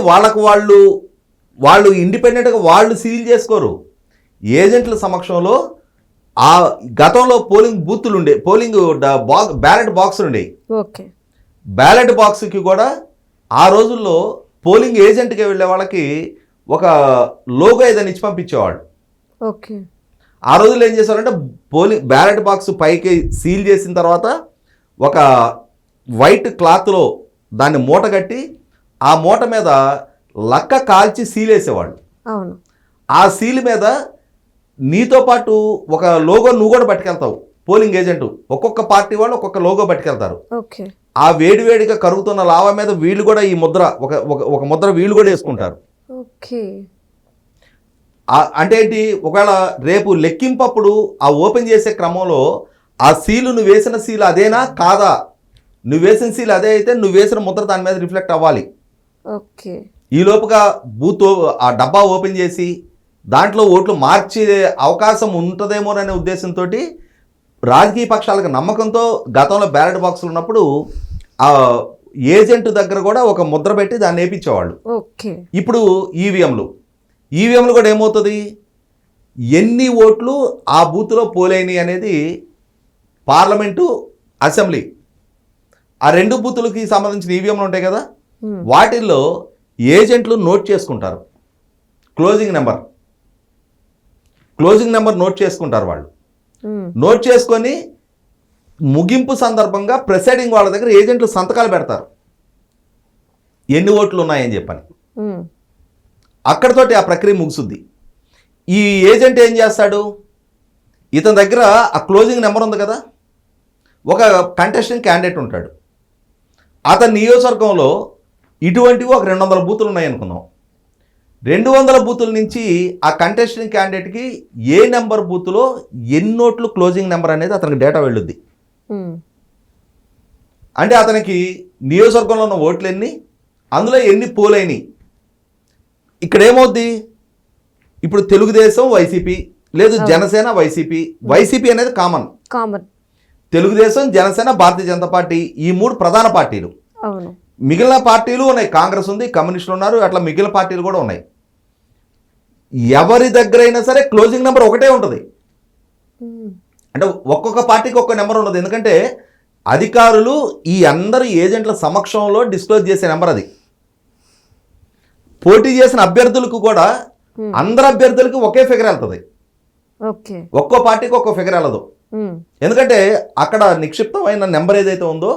Speaker 2: వాళ్ళు ఇండిపెండెంట్గా వాళ్ళు సీల్ చేసుకోరు. ఏజెంట్ల సమక్షంలో ఆ గతంలో పోలింగ్ బూతులు ఉండే బ్యాలెట్ బాక్సులు ఉండేవి. బ్యాలెట్ బాక్స్కి కూడా ఆ రోజుల్లో పోలింగ్ ఏజెంట్గా వెళ్ళే వాళ్ళకి ఒక లోగో ఏదైనా ఇచ్చి పంపించేవాడు. ఆ రోజుల్లో ఏం చేసేవారంటే బ్యాలెట్ బాక్స్ పైకి సీల్ చేసిన తర్వాత ఒక వైట్ క్లాత్లో దాన్ని మూట కట్టి ఆ మూట మీద లక్క కాల్చి సీల్ వేసేవాళ్ళు. ఆ సీల్ మీద నీతో పాటు ఒక లోగో నువ్వు కూడా పట్టుకెళ్తావు. పోలింగ్ ఏజెంట్ ఒక్కొక్క పార్టీ వాళ్ళు ఒక్కొక్క లోగో పట్టుకెళ్తారు. ఆ వేడివేడిగా కరుగుతున్న లావా మీద వీళ్ళు కూడా ఈ ముద్ర ఒక ముద్ర వీళ్ళు కూడా వేసుకుంటారు. అంటే ఏంటి, ఒకవేళ రేపు లెక్కింపప్పుడు ఆ ఓపెన్ చేసే క్రమంలో ఆ సీలు నువ్వు వేసిన సీలు అదేనా కాదా, నువ్వు వేసిన సీలు అదే అయితే నువ్వు వేసిన ముద్ర దాని మీద రిఫ్లెక్ట్ అవ్వాలి. ఈ లోపుగా బూత్ ఆ డబ్బా ఓపెన్ చేసి దాంట్లో ఓట్లు మార్చే అవకాశం ఉంటుందేమోననే ఉద్దేశంతో రాజకీయ పక్షాలకు నమ్మకంతో గతంలో బ్యాలెట్ బాక్సులు ఉన్నప్పుడు ఆ ఏజెంట్ దగ్గర కూడా ఒక ముద్ర పెట్టి దాన్ని వేయించేవాళ్ళు. ఇప్పుడు ఈవీఎంలు కూడా ఏమవుతుంది, ఎన్ని ఓట్లు ఆ బూత్లో పోలేని అనేది పార్లమెంటు, అసెంబ్లీ ఆ 2 బూతులకి సంబంధించిన ఈవీఎంలు ఉంటాయి కదా, వాటిల్లో ఏజెంట్లు నోట్ చేసుకుంటారు. క్లోజింగ్ నెంబర్ నోట్ చేసుకుంటారు. వాళ్ళు నోట్ చేసుకొని ముగింపు సందర్భంగా ప్రిసైడింగ్ వాళ్ళ దగ్గర ఏజెంట్లు సంతకాలు పెడతారు ఎన్ని ఓట్లు ఉన్నాయని చెప్పని. అక్కడతోటి ఆ ప్రక్రియ ముగుసుద్ది. ఈ ఏజెంట్ ఏం చేస్తాడు, ఇతని దగ్గర ఆ క్లోజింగ్ నెంబర్ ఉంది కదా, ఒక కంటెస్టెంట్ క్యాండిడేట్ ఉంటాడు. అతని నియోజకవర్గంలో ఇటువంటివి ఒక 200 బూతులు ఉన్నాయనుకుందాం. 200 బూతుల నుంచి ఆ కంటెస్టెంట్ క్యాండిడేట్కి ఏ నెంబర్ బూత్లో ఎన్ని ఓట్లు క్లోజింగ్ నెంబర్ అనేది అతనికి డేటా వెళ్ళుద్ది. అంటే అతనికి నియోజకవర్గంలో ఉన్న ఓట్లు ఎన్ని, అందులో ఎన్ని పోలైనవి. ఇక్కడ ఏమవుద్ది, ఇప్పుడు తెలుగుదేశం వైసీపీ, లేదు జనసేన వైసీపీ అనేది కామన్. తెలుగుదేశం, జనసేన, భారతీయ జనతా పార్టీ ఈ 3 ప్రధాన పార్టీలు. మిగిలిన పార్టీలు ఉన్నాయి, కాంగ్రెస్ ఉంది, కమ్యూనిస్టులు ఉన్నారు, అట్లా మిగిలిన పార్టీలు కూడా ఉన్నాయి. ఎవరి దగ్గర అయినా సరే క్లోజింగ్ నెంబర్ ఒకటే ఉంటుంది. అంటే ఒక్కొక్క పార్టీకి ఒక్క నెంబర్ ఉండదు. ఎందుకంటే అధికారులు ఈ అందరు ఏజెంట్ల సమక్షంలో డిస్క్లోజ్ చేసే నెంబర్ అది. పోటీ చేసిన అభ్యర్థులకు కూడా అందరు అభ్యర్థులకి ఒకే ఫిగర్ వెళ్తుంది. ఒక్కో పార్టీకి ఒక్కో ఫిగర్ వెళ్ళదు. ఎందుకంటే అక్కడ నిక్షిప్తమైన నెంబర్ ఏదైతే ఉందో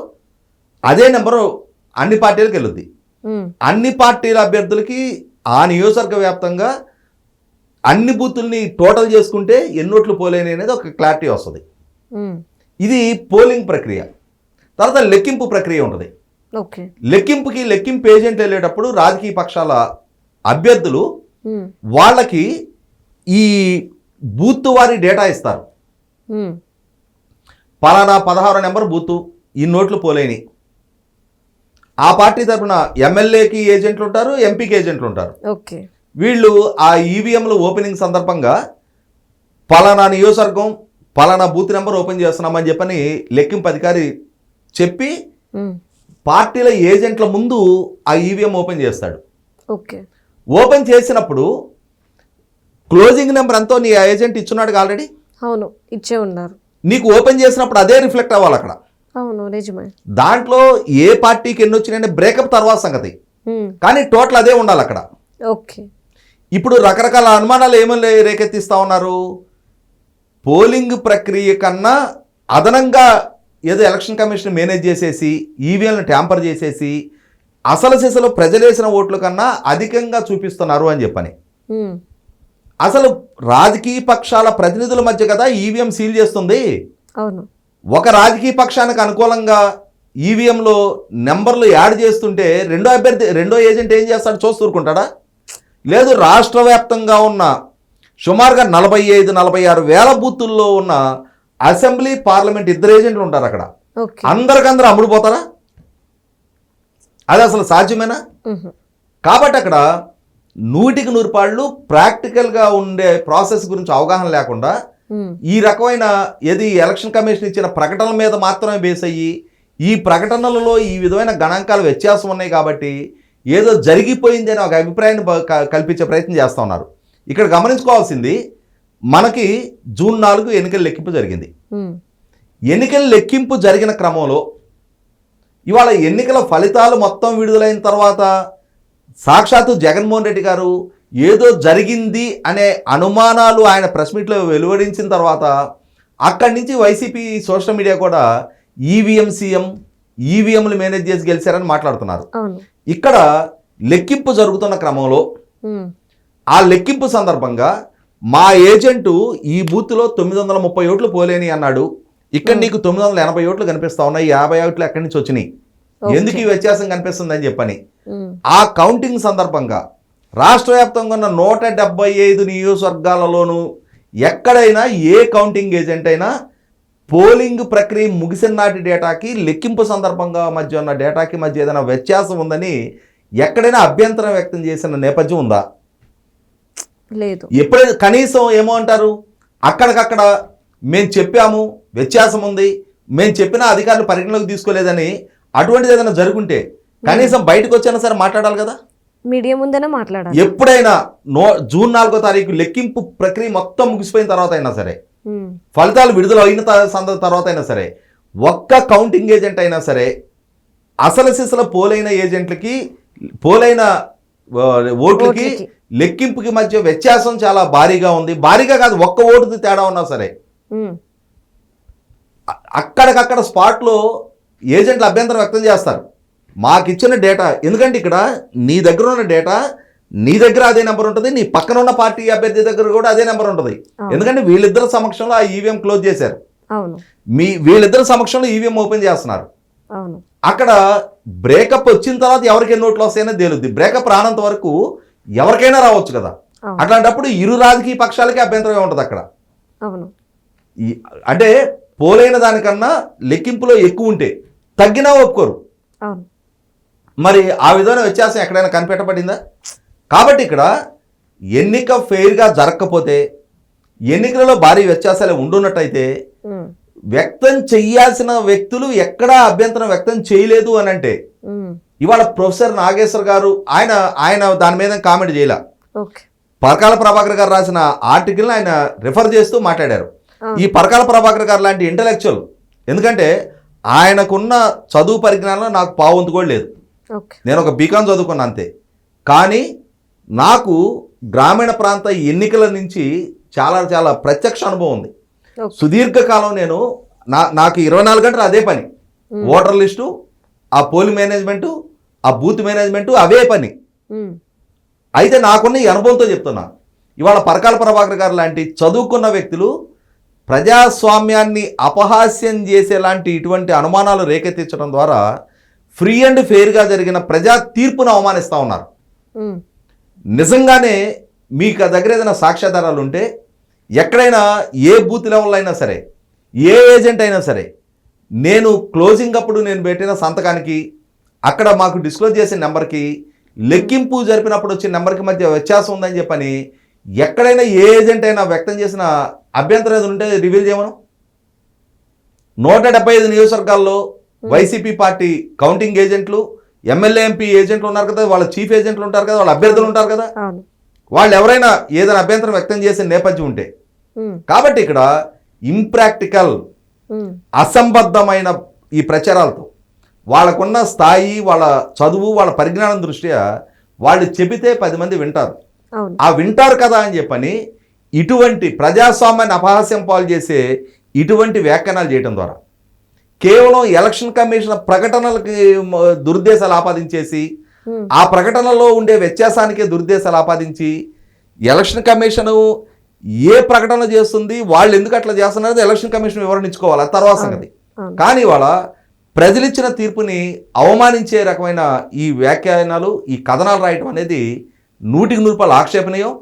Speaker 2: అదే నెంబరు అన్ని పార్టీలకు వెళ్ళుద్ది. అన్ని పార్టీల అభ్యర్థులకి ఆ నియోజకవర్గ వ్యాప్తంగా అన్ని బూతుల్ని టోటల్ చేసుకుంటే ఎన్ని ఓట్లు పోలేని అనేది ఒక క్లారిటీ వస్తుంది. ఇది పోలింగ్ ప్రక్రియ. తర్వాత లెక్కింపు ప్రక్రియ ఉంటుంది.
Speaker 1: ఓకే.
Speaker 2: లెక్కింపు ఏజెంట్ వెళ్ళేటప్పుడు రాజకీయ పక్షాల అభ్యర్థులు వాళ్ళకి ఈ బూత్ వారి డేటా ఇస్తారు. పలానా 16 నెంబర్ బూతు ఈ నోట్లు పోలేని. ఆ పార్టీ తరఫున ఎమ్మెల్యేకి ఏజెంట్లు ఉంటారు, ఎంపీకి ఏజెంట్లు ఉంటారు.
Speaker 1: ఓకే.
Speaker 2: వీళ్ళు ఆ ఈవీఎంలు ఓపెనింగ్ సందర్భంగా పలానా నియోజకవర్గం పలానా బూత్ నెంబర్ ఓపెన్ చేస్తున్నామని చెప్పని లెక్కింపు అధికారి చెప్పి పార్టీల ఏజెంట్ల ముందు ఆ ఈవీఎం ఓపెన్ చేస్తాడు.
Speaker 1: ఓకే.
Speaker 2: ఓపెన్ చేసినప్పుడు క్లోజింగ్ నెంబర్ ఎంతో నీ ఏజెంట్ ఇచ్చున్నాడు ఆల్రెడీ.
Speaker 1: అవును, ఇచ్చే ఉన్నారు.
Speaker 2: నీకు ఓపెన్ చేసినప్పుడు అదే రిఫ్లెక్ట్ అవ్వాలి అక్కడ.
Speaker 1: అవును, నిజమే.
Speaker 2: దాంట్లో ఏ పార్టీకి ఎన్ని వచ్చినాయంటే బ్రేకప్ తర్వాత సంగతి, కానీ టోటల్ అదే ఉండాలి అక్కడ.
Speaker 1: ఓకే.
Speaker 2: ఇప్పుడు రకరకాల అనుమానాలు ఏమని రేకెత్తిస్తా ఉన్నారు. పోలింగ్ ప్రక్రియ కన్నా అదనంగా ఏదో ఎలక్షన్ కమిషన్ మేనేజ్ చేసేసి ఈవీఎంలను ట్యాంపర్ చేసేసి అసలు సిసలు ప్రజలేసిన ఓట్ల కన్నా అధికంగా చూపిస్తున్నారు అని చెప్పని. అసలు రాజకీయ పక్షాల ప్రతినిధుల మధ్య కదా ఈవీఎం సీల్ చేస్తుంది.
Speaker 1: అవును.
Speaker 2: ఒక రాజకీయ పక్షానికి అనుకూలంగా ఈవీఎంలో నెంబర్లు యాడ్ చేస్తుంటే రెండో ఏజెంట్ ఏం చేస్తాడు? చూస్తూరుకుంటాడా? లేదు, రాష్ట్ర వ్యాప్తంగా ఉన్న సుమారుగా 45-46 వేల బూతుల్లో ఉన్న అసెంబ్లీ పార్లమెంట్ ఇద్దరు ఏజెంట్లు ఉంటారు అక్కడ. అందరికందరూ అమ్ముడుపోతారా? అది అసలు సాధ్యమేనా? కాబట్టి అక్కడ 100కి 100 పాళ్ళు ప్రాక్టికల్గా ఉండే ప్రాసెస్ గురించి అవగాహన లేకుండా ఈ రకమైన ఏది ఎలక్షన్ కమిషన్ ఇచ్చిన ప్రకటనల మీద మాత్రమే బేస్ అయ్యి ఈ ప్రకటనలలో ఈ విధమైన గణాంకాల వ్యత్యాసం ఉన్నాయి కాబట్టి ఏదో జరిగిపోయింది అని ఒక అభిప్రాయాన్ని కల్పించే ప్రయత్నం చేస్తూ ఉన్నారు. ఇక్కడ గమనించుకోవాల్సింది, మనకి జూన్ 4 ఎన్నికల లెక్కింపు జరిగింది. ఎన్నికల లెక్కింపు జరిగిన క్రమంలో ఇవాళ ఎన్నికల ఫలితాలు మొత్తం విడుదలైన తర్వాత సాక్షాత్తు జగన్మోహన్ రెడ్డి గారు ఏదో జరిగింది అనే అనుమానాలు ఆయన ప్రెస్ మీట్లో వెలువడించిన తర్వాత అక్కడి నుంచి వైసీపీ సోషల్ మీడియా కూడా ఈవీఎం సీఎం, ఈవీఎంలు మేనేజ్ చేసి గెలిచారని మాట్లాడుతున్నారు. ఇక్కడ లెక్కింపు జరుగుతున్న క్రమంలో ఆ లెక్కింపు సందర్భంగా మా ఏజెంటు ఈ బూత్లో 930 ఓట్లు పోలేని అన్నాడు. ఇక్కడ నీకు 980 ఓట్లు కనిపిస్తా ఉన్నాయి, 50 ఓట్లు ఎక్కడి నుంచి వచ్చినాయి, ఎందుకు ఈ వ్యత్యాసం కనిపిస్తుందని చెప్పని ఆ కౌంటింగ్ సందర్భంగా రాష్ట్ర వ్యాప్తంగా ఉన్న 175 నియోజకవర్గాలలోనూ ఎక్కడైనా ఏ కౌంటింగ్ ఏజెంట్ అయినా పోలింగ్ ప్రక్రియ ముగిసిన నాటి డేటాకి లెక్కింపు సందర్భంగా మధ్య ఉన్న డేటాకి మధ్య ఏదైనా వ్యత్యాసం ఉందని ఎక్కడైనా అభ్యంతరం వ్యక్తం చేసిన నేపథ్యం ఉందా?
Speaker 1: లేదు.
Speaker 2: ఎప్పుడైనా కనీసం ఏమో అంటారు, అక్కడికక్కడ మేము చెప్పాము వ్యత్యాసం ఉంది, మేము చెప్పినా అధికారులు పరిగణలోకి తీసుకోలేదని అటువంటిది ఏదైనా జరుగుంటే కనీసం బయటకు వచ్చినా సరే మాట్లాడాలి కదా.
Speaker 1: మీడియా ముందేనే మాట్లాడాలి.
Speaker 2: ఎప్పుడైనా జూన్ 4వ తారీఖు లెక్కింపు ప్రక్రియ మొత్తం ముగిసిపోయిన తర్వాత అయినా సరే, ఫలితాలు విడుదల అయిన తర్వాత అయినా సరే, ఒక్క కౌంటింగ్ ఏజెంట్ అయినా సరే అసలు సిసలు పోలైన ఏజెంట్లకి పోలైన ఓట్లకి లెక్కింపుకి మధ్య వ్యత్యాసం చాలా భారీగా ఉంది. భారీగా కాదు, ఒక్క ఓటుది తేడా ఉన్నా సరే అక్కడికక్కడ స్పాట్లో ఏజెంట్లు అభ్యంతరం వ్యక్తం చేస్తారు. మాకు ఇచ్చిన డేటా, ఎందుకంటే ఇక్కడ నీ దగ్గర ఉన్న డేటా నీ దగ్గర అదే నెంబర్ ఉంటుంది, నీ పక్కన ఉన్న పార్టీ అభ్యర్థి దగ్గర కూడా అదే నెంబర్ ఉంటుంది. ఎందుకంటే వీళ్ళిద్దరు సమక్షంలో ఆ ఈవీఎం క్లోజ్ చేశారు, వీళ్ళిద్దరు సమక్షంలో ఈవీఎం ఓపెన్ చేస్తున్నారు. అక్కడ బ్రేకప్ వచ్చిన తర్వాత ఎవరికి ఎన్ని ఓట్లు వస్తాయనే తేలుద్ది. బ్రేకప్ రానంత వరకు ఎవరికైనా రావచ్చు కదా. అట్లాంటప్పుడు ఇరు రాజకీయ పక్షాలకి అభ్యంతరం ఉంటుంది అక్కడ. అంటే పోలైన దానికన్నా లెక్కింపులో ఎక్కువ ఉంటే తగ్గినా ఒప్పుకోరు. మరి ఆ విధమైన వ్యత్యాసం ఎక్కడైనా కనిపెట్టబడిందా? కాబట్టి ఇక్కడ ఎన్నిక ఫెయిర్గా జరగకపోతే, ఎన్నికలలో భారీ వ్యత్యాసాలు ఉండున్నట్టయితే వ్యక్తం చెయ్యాల్సిన వ్యక్తులు ఎక్కడా అభ్యంతరం వ్యక్తం చేయలేదు అని అంటే, ఇవాళ ప్రొఫెసర్ నాగేశ్వర్ గారు ఆయన దాని మీద కామెంట్ చేయలే. పరకాల ప్రభాకర్ గారు రాసిన ఆర్టికల్ ఆయన రిఫర్ చేస్తూ మాట్లాడారు. ఈ పరకాల ప్రభాకర్ గారు లాంటి ఇంటలెక్చువల్, ఎందుకంటే ఆయనకున్న చదువు పరిజ్ఞానంలో నాకు పావంతు కూడా లేదు. నేను ఒక బీకాం చదువుకున్నా అంతే. కానీ నాకు గ్రామీణ ప్రాంత ఎన్నికల నుంచి చాలా చాలా ప్రత్యక్ష అనుభవం ఉంది. సుదీర్ఘకాలం నేను నాకు 24 గంటలు అదే పని, ఓటర్ లిస్టు, ఆ పోలింగ్ మేనేజ్మెంటు, ఆ బూత్ మేనేజ్మెంటు అవే పని. అయితే నాకున్న ఈ అనుభవంతో చెప్తున్నా, ఇవాళ పరకాల ప్రభాకర్ గారు లాంటి చదువుకున్న వ్యక్తులు ప్రజాస్వామ్యాన్ని అపహాస్యం చేసేలాంటి ఇటువంటి అనుమానాలు రేకెత్తించడం ద్వారా ఫ్రీ అండ్ ఫెయిర్గా జరిగిన ప్రజా తీర్పును అవమానిస్తూ ఉన్నారు.
Speaker 1: ఉమ్,
Speaker 2: నిజంగానే మీకు దగ్గర ఏదైనా సాక్ష్యాధారాలు ఉంటే ఎక్కడైనా ఏ బూత్ లెవెల్ అయినా సరే, ఏ ఏజెంట్ అయినా సరే, నేను క్లోజింగ్ అప్పుడు నేను పెట్టిన సంతకానికి అక్కడ మాకు డిస్క్లోజ్ చేసిన నెంబర్కి లెక్కింపు జరిపినప్పుడు వచ్చిన నెంబర్కి మధ్య వ్యత్యాసం ఉందని చెప్పని ఎక్కడైనా ఏ ఏజెంట్ అయినా వ్యక్తం చేసిన అభ్యంతరం ఏదైనా ఉంటే రివీల్ చేయమను. 175 నియోజకవర్గాల్లో వైసీపీ పార్టీ కౌంటింగ్ ఏజెంట్లు, ఎమ్మెల్యే ఎంపీ ఏజెంట్లు ఉన్నారు కదా, వాళ్ళ చీఫ్ ఏజెంట్లు ఉంటారు కదా, వాళ్ళ అభ్యర్థులు ఉంటారు కదా,
Speaker 1: అవును.
Speaker 2: వాళ్ళు ఎవరైనా ఏదైనా అభ్యంతరం వ్యక్తం చేసే నేపథ్యం ఉంటే.
Speaker 1: ఉమ్,
Speaker 2: కాబట్టి ఇక్కడ ఇంప్రాక్టికల్,
Speaker 1: ఉమ్,
Speaker 2: అసంబద్ధమైన ఈ ప్రచారాలతో వాళ్ళకున్న స్థాయి, వాళ్ళ చదువు, వాళ్ళ పరిజ్ఞానం దృష్ట్యా వాళ్ళు చెబితే 10 మంది వింటారు.
Speaker 1: అవును.
Speaker 2: ఆ వింటారు కదా అని చెప్పని ఇటువంటి ప్రజాస్వామ్యాన్ని అపహాస్యం పాలు చేసే ఇటువంటి వ్యాఖ్యానాలు చేయడం ద్వారా కేవలం ఎలక్షన్ కమిషన్ ప్రకటనలకి దురుద్దేశాలు ఆపాదించేసి,
Speaker 1: ఉమ్,
Speaker 2: ఆ ప్రకటనలో ఉండే వ్యత్యాసానికే దురుద్దేశాలు ఆపాదించి, ఎలక్షన్ కమిషను ఏ ప్రకటన చేస్తుంది, వాళ్ళు ఎందుకు అట్లా చేస్తున్నది ఎలక్షన్ కమిషన్ వివరణించుకోవాలి, అది తర్వాత సంగతి.
Speaker 1: అవును.
Speaker 2: కానీ ఇవాళ ప్రజలిచ్చిన తీర్పుని అవమానించే రకమైన ఈ వ్యాఖ్యానాలు, ఈ కథనాలు రాయటం అనేది 100% ఆక్షేపణీయం.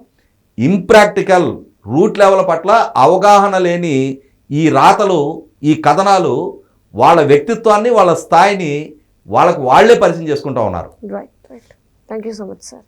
Speaker 2: ఇంప్రాక్టికల్, రూట్ లెవెల్ పట్ల అవగాహన లేని ఈ రాతలు, ఈ కథనాలు వాళ్ళ వ్యక్తిత్వాన్ని, వాళ్ళ స్థాయిని వాళ్ళకు వాళ్లే పరిచయం చేసుకుంటూ ఉన్నారు.
Speaker 1: Right. Thank you so much sir.